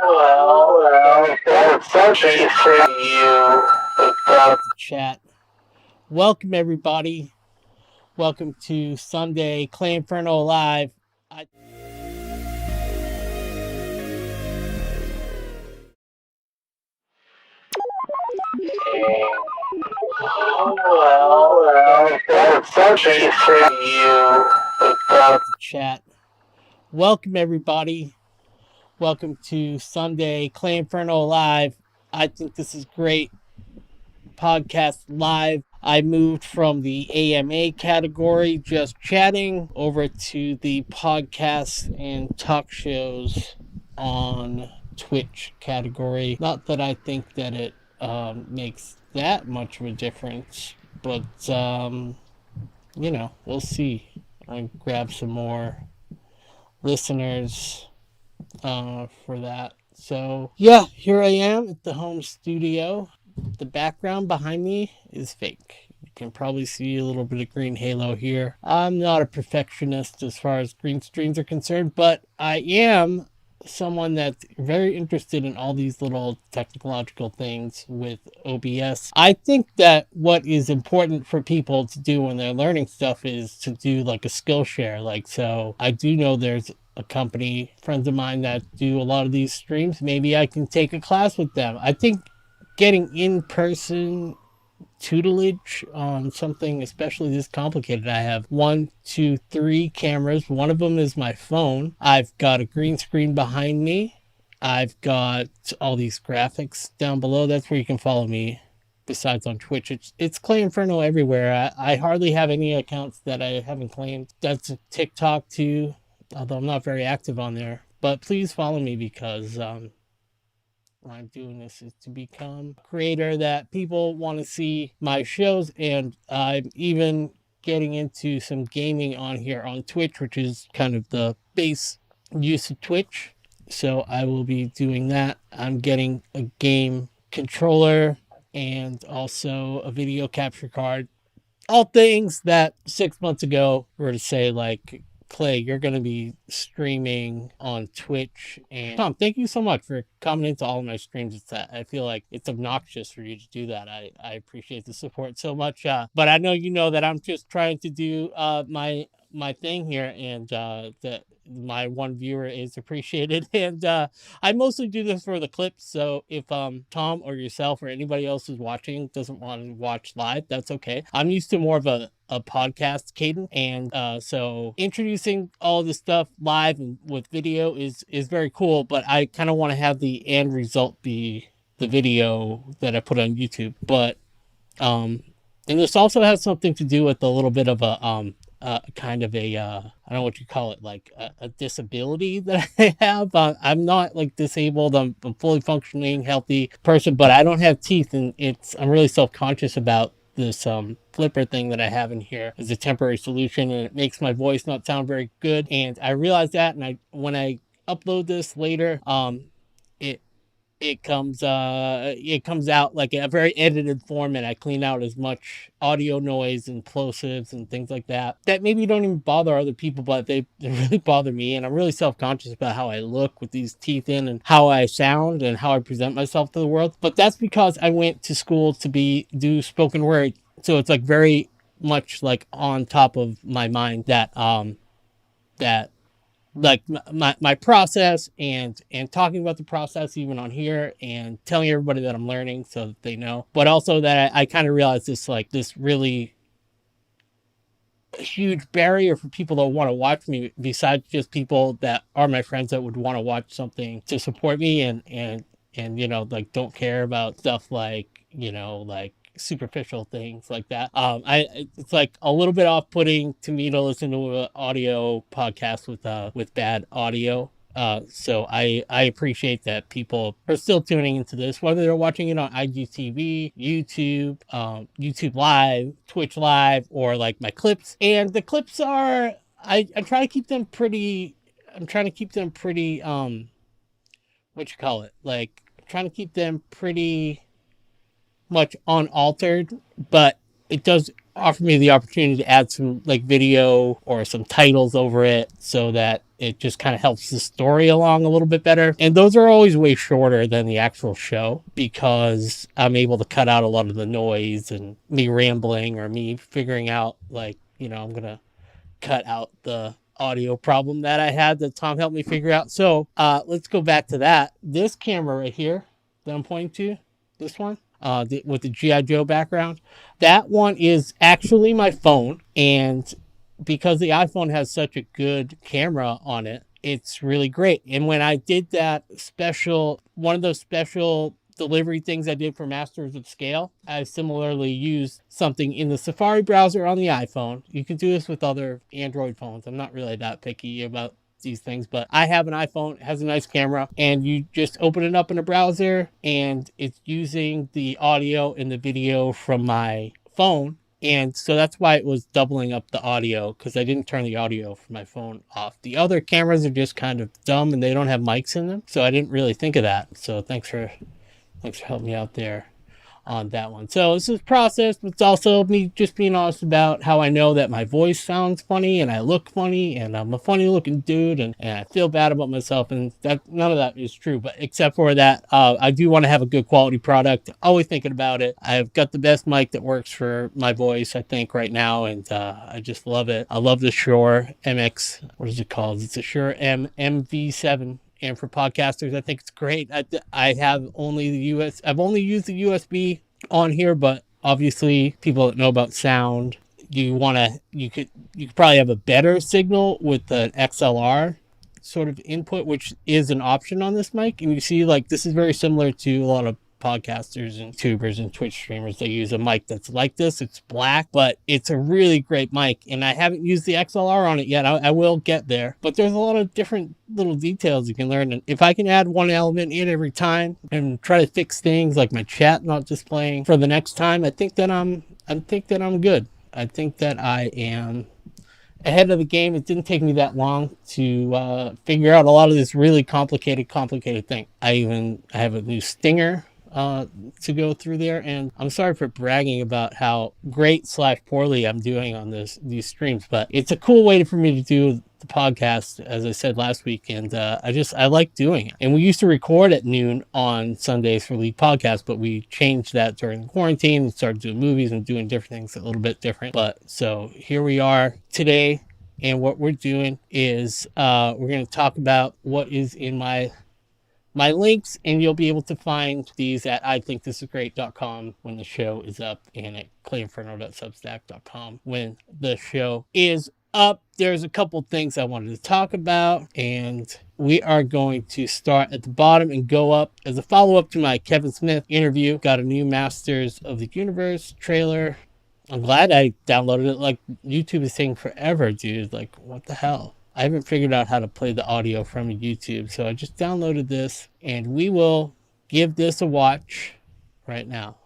Well, that's something for you about the chat. Welcome, everybody. Welcome to Sunday Clayinferno Live. Well, that's something for you about the chat. Welcome, everybody. Welcome to Sunday Clayinferno Live. I think this is great. Podcast live. I moved from the AMA category, just chatting, over to the podcasts and talk shows on Twitch category. Not that I think that it makes that much of a difference, but we'll see. I'll grab some more listeners for that. So yeah, here I am at the home studio. The background behind me is fake. You can probably see a little bit of green halo here. I'm not a perfectionist as far as green screens are concerned, but I am someone that's very interested in all these little technological things with OBS. I think that what is important for people to do when they're learning stuff is to do like a Skillshare. Like, so I do know there's a company, friends of mine that do a lot of these streams. Maybe I can take a class with them. I think getting in person tutelage on something especially this complicated. I have 3 cameras. One of them is my phone. I've got a green screen behind me. I've got all these graphics down below. That's where you can follow me. Besides on Twitch, it's Clay Inferno everywhere. I hardly have any accounts that I haven't claimed. That's TikTok too, although I'm not very active on there. But please follow me because why I'm doing this is to become a creator that people want to see my shows, and I'm even getting into some gaming on here on Twitch, which is kind of the base use of Twitch. So I will be doing that. I'm getting a game controller and also a video capture card. All things that 6 months ago were to say, like, Clay, you're going to be streaming on Twitch. And Tom, thank you so much for coming into all of my streams. It's I feel like it's obnoxious for you to do that. I appreciate the support so much. But I know you know that I'm just trying to do my thing here, and that my one viewer is appreciated. And I mostly do this for the clips. So if Tom or yourself or anybody else who's watching doesn't want to watch live, that's okay. I'm used to more of a podcast cadence, and so introducing all this stuff live and with video is very cool, but I kind of want to have the end result be the video that I put on YouTube. But and this also has something to do with a little bit of a kind of a I don't know what you call it, like a disability that I have. I'm not like disabled. I'm a fully functioning, healthy person, but I don't have teeth, and I'm really self-conscious about this flipper thing that I have in here as a temporary solution, and it makes my voice not sound very good. And I realized that, and when I upload this later, it comes out like a very edited form, and I clean out as much audio noise and plosives and things like that maybe don't even bother other people, but they really bother me. And I'm really self-conscious about how I look with these teeth in, and how I sound and how I present myself to the world. But that's because I went to school to do spoken word, so it's like very much like on top of my mind that like my process, and talking about the process even on here, and telling everybody that I'm learning so that they know. But also that I kind of realized this really huge barrier for people that want to watch me, besides just people that are my friends that would want to watch something to support me, and like don't care about stuff like like superficial things like that. It's like a little bit off-putting to me to listen to an audio podcast with bad audio. So I appreciate that people are still tuning into this, whether they're watching it on IGTV, YouTube, YouTube Live, Twitch Live, or like my clips. And the clips are, I try to keep them pretty, what you call it? Like, I'm trying to keep them pretty much unaltered, but it does offer me the opportunity to add some like video or some titles over it, so that it just kind of helps the story along a little bit better. And those are always way shorter than the actual show, because I'm able to cut out a lot of the noise and me rambling, or me figuring out, like, I'm gonna cut out the audio problem that I had that Tom helped me figure out. So let's go back to that. This camera right here that I'm pointing to, this one, with the G.I. Joe background, that one is actually my phone. And because the iPhone has such a good camera on it, it's really great. And when I did that one of those special delivery things I did for Masters of Scale, I similarly used something in the Safari browser on the iPhone. You can do this with other Android phones. I'm not really that picky about these things, but I have an iPhone, it has a nice camera, and you just open it up in a browser, and it's using the audio and the video from my phone, And so that's why it was doubling up the audio, because I didn't turn the audio from my phone off. The other cameras are just kind of dumb and they don't have mics in them, so I didn't really think of that. So thanks for helping me out there on that one. So this is process, but it's also me just being honest about how I know that my voice sounds funny and I look funny and I'm a funny looking dude, and I feel bad about myself, and that none of that is true. But except for that, I do want to have a good quality product. Always thinking about it. I've got the best mic that works for my voice, I think, right now, and I just love it. I love the Shure MX. What is it called? It's a Shure MV7. And for podcasters, I think it's great. I have only I've only used the USB on here, but obviously people that know about sound, you could probably have a better signal with an XLR sort of input, which is an option on this mic. And you see, like, this is very similar to a lot of podcasters and tubers and Twitch streamers. They use a mic that's like this. It's black, but it's a really great mic, and I haven't used the XLR on it yet. I will get there, but there's a lot of different little details you can learn, and if I can add one element in every time and try to fix things like my chat not displaying for the next time, I think that I'm good. I think that I am ahead of the game. It didn't take me that long to figure out a lot of this really complicated thing. I have a new stinger to go through there, and I'm sorry for bragging about how great / poorly I'm doing on these streams, but it's a cool way for me to do the podcast, as I said last week, and I like doing it. And we used to record at noon on Sundays for League Podcast, but we changed that during the quarantine and started doing movies and doing different things a little bit different. But so here we are today, and what we're doing is we're going to talk about what is in my links, and you'll be able to find these at ithinkthisisgreat.com when the show is up, and at clayinferno.substack.com when the show is up. There's a couple things I wanted to talk about, and we are going to start at the bottom and go up. As a follow-up to my Kevin Smith interview, got a new Masters of the Universe trailer. I'm glad I downloaded it. Like, YouTube is taking forever, dude. Like, what the hell? I haven't figured out how to play the audio from YouTube, so I just downloaded this, and we will give this a watch right now.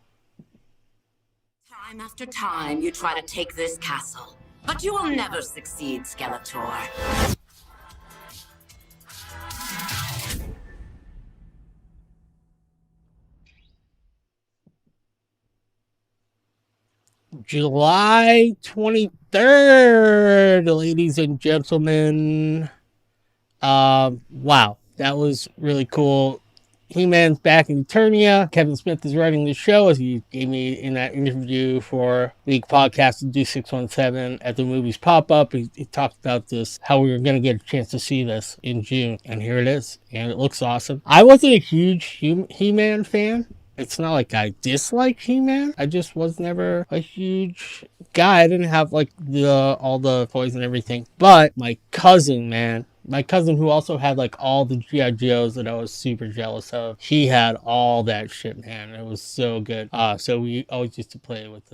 Time after time, you try to take this castle, but you will never succeed, Skeletor. July 23rd, ladies and gentlemen. Wow, that was really cool. He-Man's back in Eternia. Kevin Smith is writing the show, as he gave me in that interview for League Podcast to do 617 at the movies pop-up. He talked about this, how we were going to get a chance to see this in June, and here it is, and it looks awesome. I wasn't a huge He-Man fan. It's not like I dislike He-Man. I just was never a huge guy. I didn't have like all the toys and everything. But my cousin, man, my cousin who also had like all the G.I. Joes that I was super jealous of, he had all that shit, man. It was so good. So we always used to play with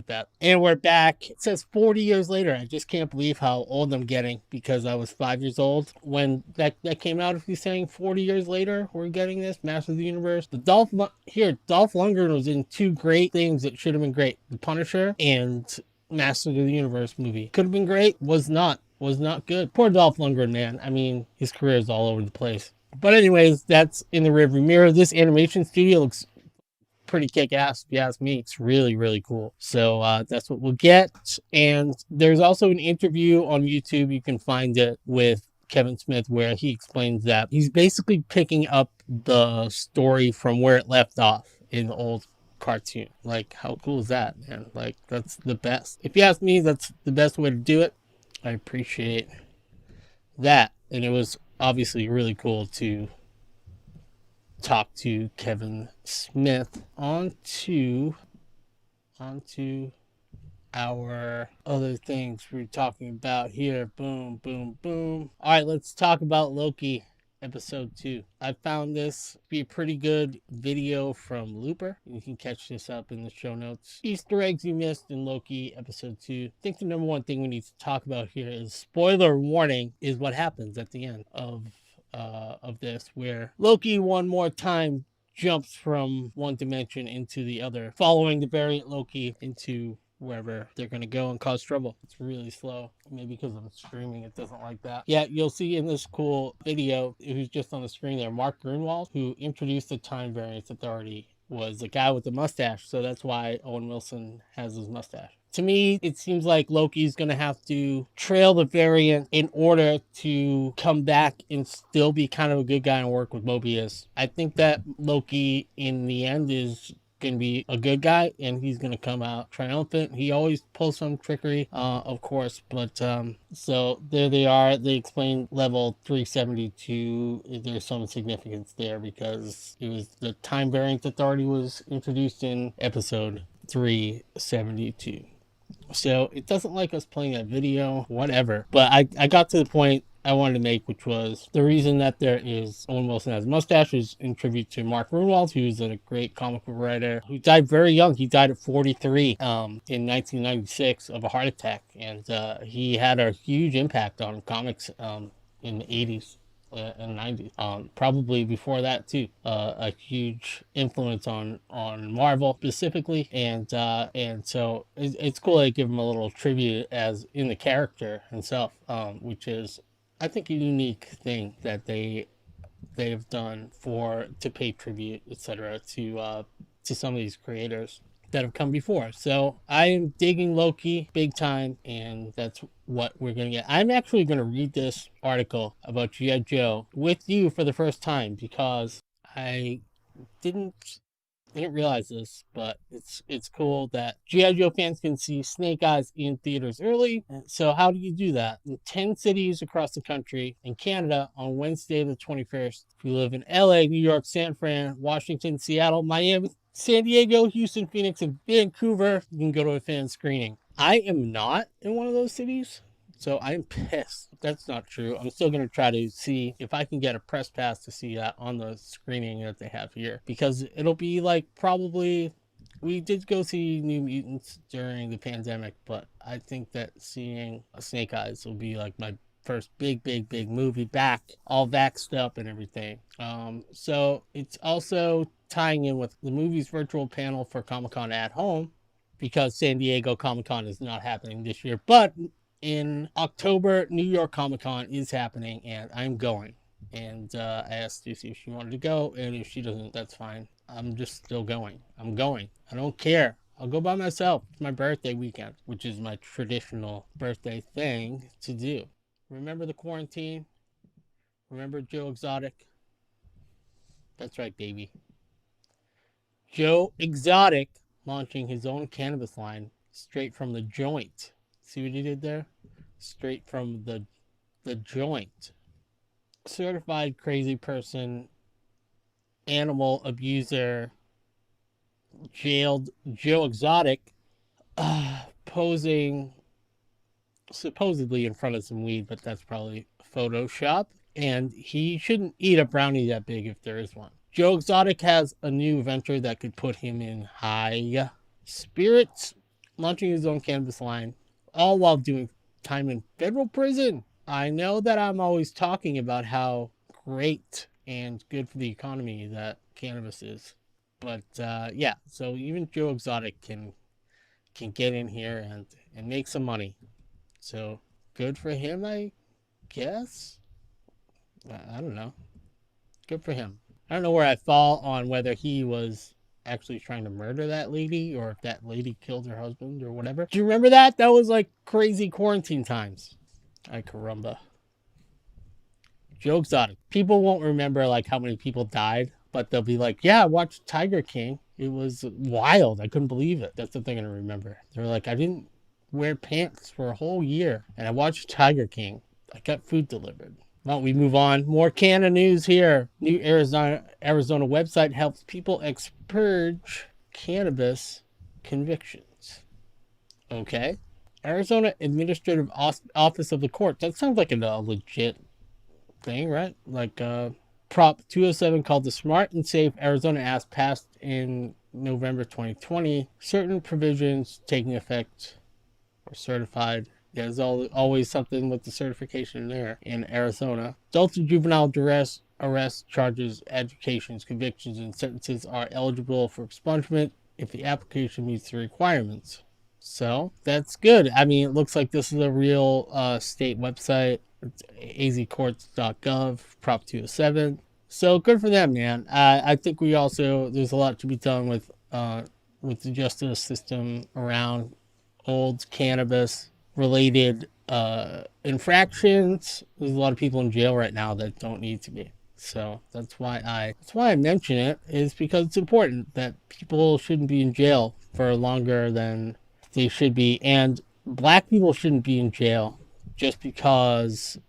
that. And we're back. It says 40 years later. I just can't believe how old I'm getting, because I was 5 years old when that came out. If you're saying 40 years later, we're getting this Master of the Universe. Dolph Lundgren was in two great things that should have been great: The Punisher and Master of the Universe movie. Could have been great. Was not good. Poor Dolph Lundgren, man. I mean, his career is all over the place. But anyways, that's in the rearview mirror. This animation studio looks pretty kick-ass, if you ask me. It's really, really cool. So that's what we'll get. And there's also an interview on YouTube. You can find it with Kevin Smith, where he explains that he's basically picking up the story from where it left off in the old cartoon. Like, how cool is that, man? Like, that's the best. If you ask me, that's the best way to do it. I appreciate that. And it was obviously really cool to talk to Kevin Smith. On to our other things we're talking about here. Boom, boom, boom. All right, let's talk about Loki episode 2. I found this to be a pretty good video from Looper. You can catch this up in the show notes. Easter eggs you missed in Loki episode 2. I think the number one thing we need to talk about here is, spoiler warning, is what happens at the end of this, where Loki one more time jumps from one dimension into the other, following the variant Loki into wherever they're going to go and cause trouble. It's really slow. Maybe because I'm streaming, it doesn't like that. Yeah, you'll see in this cool video, who's just on the screen there, Mark Grunwald, who introduced the Time Variance Authority, was a guy with a mustache. So that's why Owen Wilson has his mustache. To me, it seems like Loki's going to have to trail the variant in order to come back and still be kind of a good guy and work with Mobius. I think that Loki, in the end, is going to be a good guy, and he's going to come out triumphant. He always pulls some trickery, of course, but so there they are. They explained level 372. There's some significance there because it was the Time Variance Authority was introduced in episode 372. So it doesn't like us playing that video, whatever. But I got to the point I wanted to make, which was the reason that there is Owen Wilson has a mustache is in tribute to Mark Grunwald, who's a great comic book writer who died very young. He died at 43 in 1996 of a heart attack. And he had a huge impact on comics in the 80s. And 90s, probably before that too, a huge influence on Marvel specifically, and so it's cool they give him a little tribute as in the character himself, which is I think a unique thing that they've done to pay tribute, etc., to some of these creators that have come before. So I am digging Loki big time, and that's what we're going to get. I'm actually going to read this article about G.I. Joe with you for the first time because I didn't realize this, but it's cool that G.I. Joe fans can see Snake Eyes in theaters early. So how do you do that? In 10 cities across the country and Canada on Wednesday the 21st. If you live in LA, New York, San Fran, Washington, Seattle, Miami, San Diego, Houston, Phoenix, and Vancouver, you can go to a fan screening. I am not in one of those cities, so I'm pissed. That's not true. I'm still going to try to see if I can get a press pass to see that on the screening that they have here. Because it'll be like probably... We did go see New Mutants during the pandemic, but I think that seeing Snake Eyes will be like my first big movie back, all vaxxed up and everything. So it's also tying in with the movie's virtual panel for Comic-Con at Home, because San Diego Comic-Con is not happening this year. But in October, New York Comic-Con is happening, and I'm going. And I asked Lucy if she wanted to go, and if she doesn't, that's fine. I'm just still going. I'm going. I don't care. I'll go by myself. It's my birthday weekend, which is my traditional birthday thing to do. Remember the quarantine? Remember Joe Exotic? That's right, baby. Joe Exotic launching his own cannabis line straight from the joint. See what he did there? Straight from the joint. Certified crazy person, animal abuser, jailed Joe Exotic, posing supposedly in front of some weed, but that's probably Photoshop. And he shouldn't eat a brownie that big if there is one. Joe Exotic has a new venture that could put him in high spirits, launching his own cannabis line, all while doing time in federal prison. I know that I'm always talking about how great and good for the economy that cannabis is. But yeah, so even Joe Exotic can get in here and make some money. So good for him, I guess. I don't know. Good for him. I don't know where I fall on whether he was actually trying to murder that lady or if that lady killed her husband or whatever. Do you remember that? That was like crazy quarantine times. Ay, caramba. Joe Exotic. People won't remember like how many people died, but they'll be like, yeah, I watched Tiger King. It was wild. I couldn't believe it. That's what they're going to remember. They're like, I didn't wear pants for a whole year, and I watched Tiger King. I got food delivered. Why don't we move on? More Canada news here. New Arizona website helps people expurge cannabis convictions. Okay. Arizona Administrative Office of the Court. That sounds like a legit thing, right? Like Prop 207 called the Smart and Safe Arizona Act passed in November 2020. Certain provisions taking effect or certified. There's always something with the certification there in Arizona. Adult and juvenile duress, arrest charges, adjudications, convictions, and sentences are eligible for expungement if the application meets the requirements. So that's good. I mean, it looks like this is a real state website. It's azcourts.gov, Prop 207. So good for them, man. I think we also, there's a lot to be done with the justice system around old cannabis related infractions. There's a lot of people in jail right now that don't need to be. So that's why I mention it, is because it's important that people shouldn't be in jail for longer than they should be, and black people shouldn't be in jail just because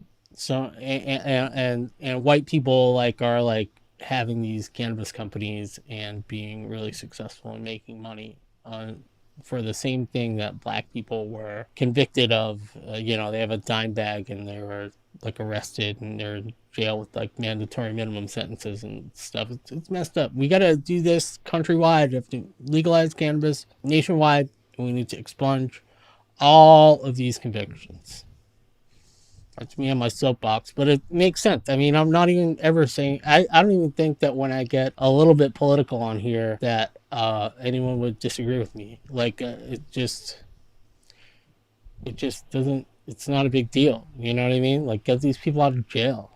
and white people like are like having these cannabis companies and being really successful and making money for the same thing that black people were convicted of. They have a dime bag and they were like arrested and they're in jail with like mandatory minimum sentences and stuff. It's messed up. We got to do this countrywide. We have to legalize cannabis nationwide, and we need to expunge all of these convictions. That's me on my soapbox, but it makes sense. I mean, I'm not even ever saying, I don't even think that when I get a little bit political on here that anyone would disagree with me. Like, it just doesn't, it's not a big deal. You know what I mean? Like, get these people out of jail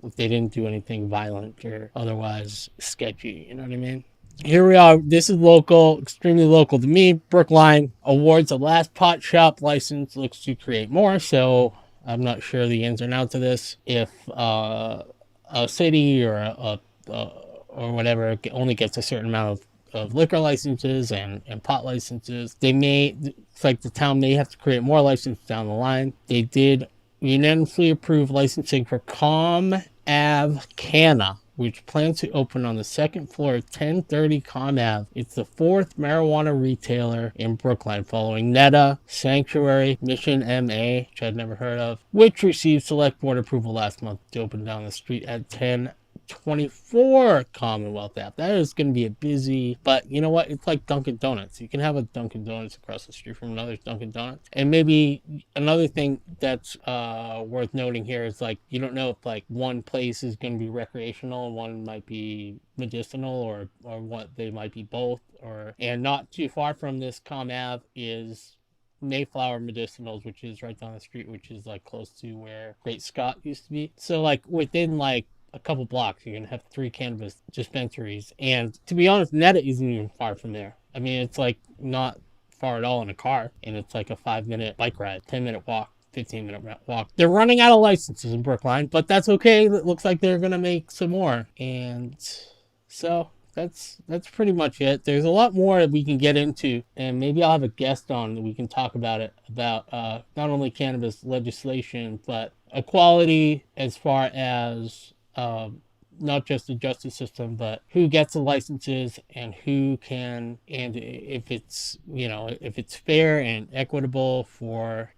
if they didn't do anything violent or otherwise sketchy. You know what I mean? Here we are. This is local, extremely local to me. Brookline awards a last pot shop license, looks to create more. So I'm not sure the ins and outs of this. If a city or or whatever only gets a certain amount of liquor licenses and pot licenses, it's like the town may have to create more licenses down the line. They did unanimously approve licensing for Calm Ave Canna, which plans to open on the second floor of 1030 Calm Ave. It's the fourth marijuana retailer in Brookline, following Netta, Sanctuary, Mission MA, which I'd never heard of, which received select board approval last month to open down the street at 1024 Commonwealth Ave. That is going to be a busy, but you know what? It's like Dunkin' Donuts. You can have a Dunkin' Donuts across the street from another Dunkin' Donuts. And maybe another thing that's worth noting here is, like, you don't know if like one place is going to be recreational and one might be medicinal, or what, they might be both. And not too far from this Calm Ave is Mayflower Medicinals, which is right down the street, which is like close to where Great Scott used to be. So like within like a couple blocks, you're gonna have 3 cannabis dispensaries. And to be honest, Netta isn't even far from there. I mean, it's like not far at all in a car, and it's like a 5-minute bike ride, 10-minute walk, 15-minute walk. They're running out of licenses in Brookline, but that's okay. It looks like they're gonna make some more. And so that's pretty much it. There's a lot more that we can get into, and maybe I'll have a guest on that we can talk about it, about not only cannabis legislation, but equality as far as not just the justice system, but who gets the licenses and who can, and if it's fair and equitable for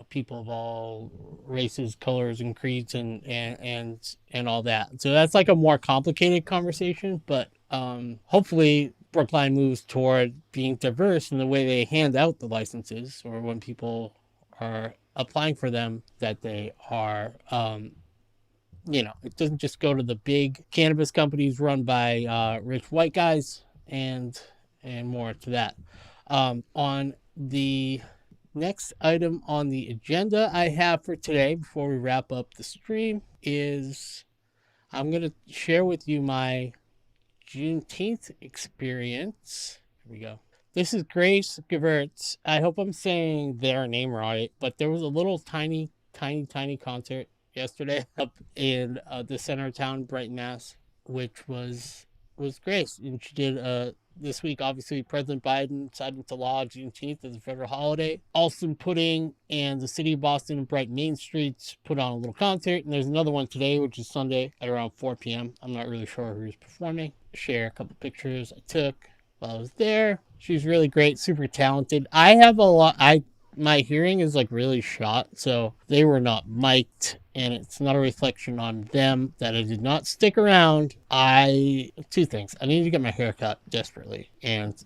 people of all races, colors, and creeds, and all that. So that's like a more complicated conversation, but hopefully Brookline moves toward being diverse in the way they hand out the licenses, or when people are applying for them, that they are it doesn't just go to the big cannabis companies run by rich white guys, and more to that. On the next item on the agenda I have for today, before we wrap up the stream, is I'm going to share with you my Juneteenth experience. Here we go. This is Grace Gewirtz. I hope I'm saying their name right, but there was a little tiny concert yesterday up in the center of town, Brighton, Mass, which was Grace. And she did this week, obviously, President Biden signed into law Juneteenth as a federal holiday. Alston Pudding and the City of Boston and Brighton Main Streets put on a little concert, and there's another one today, which is Sunday at around 4 p.m. I'm not really sure who's performing. Share a couple pictures I took while I was there. She was really great, super talented. My hearing is like really shot, so they were not mic'd, and it's not a reflection on them that I did not stick around. Two things. I need to get my hair cut desperately, and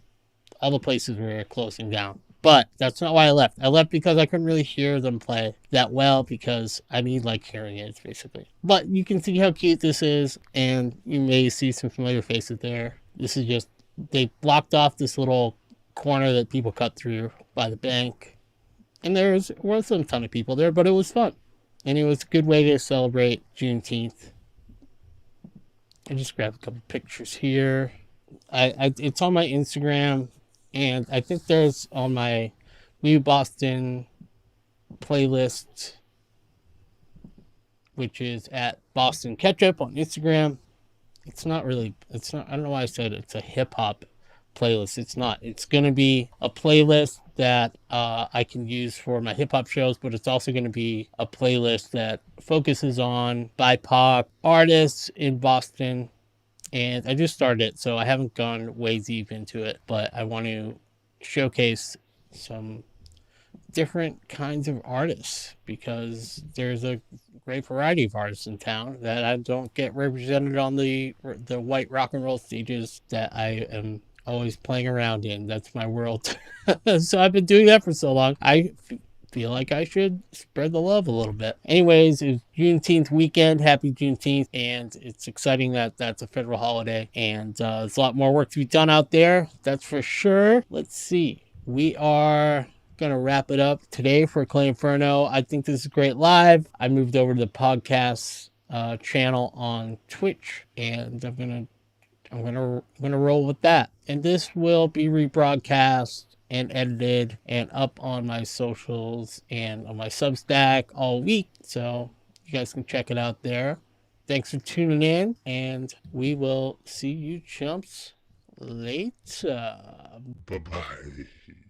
all the places were closing down. But that's not why I left. I left because I couldn't really hear them play that well, because I need like hearing aids basically. But you can see how cute this is, and you may see some familiar faces there. This is just, they blocked off this little corner that people cut through by the bank. And there wasn't a ton of people there, but it was fun. And it was a good way to celebrate Juneteenth. I just grabbed a couple pictures here. It's on my Instagram, and I think there's on my New Boston playlist, which is at Boston Ketchup on Instagram. I don't know why I said it's a hip-hop playlist. It's not. It's going to be a playlist that I can use for my hip-hop shows, but it's also going to be a playlist that focuses on BIPOC artists in Boston. And I just started it, so I haven't gone way deep into it, but I want to showcase some different kinds of artists because there's a great variety of artists in town that I don't get represented on the white rock and roll stages that I am always playing around in. That's my world. So I've been doing that for so long. I feel like I should spread the love a little bit. Anyways, it's Juneteenth weekend. Happy Juneteenth. And it's exciting that that's a federal holiday. And there's a lot more work to be done out there. That's for sure. Let's see. We are going to wrap it up today for Clay Inferno. I think this is great live. I moved over to the podcast channel on Twitch. And I'm gonna roll with that. And this will be rebroadcast and edited and up on my socials and on my Substack all week, so you guys can check it out there. Thanks for tuning in, and we will see you chumps later. Bye-bye.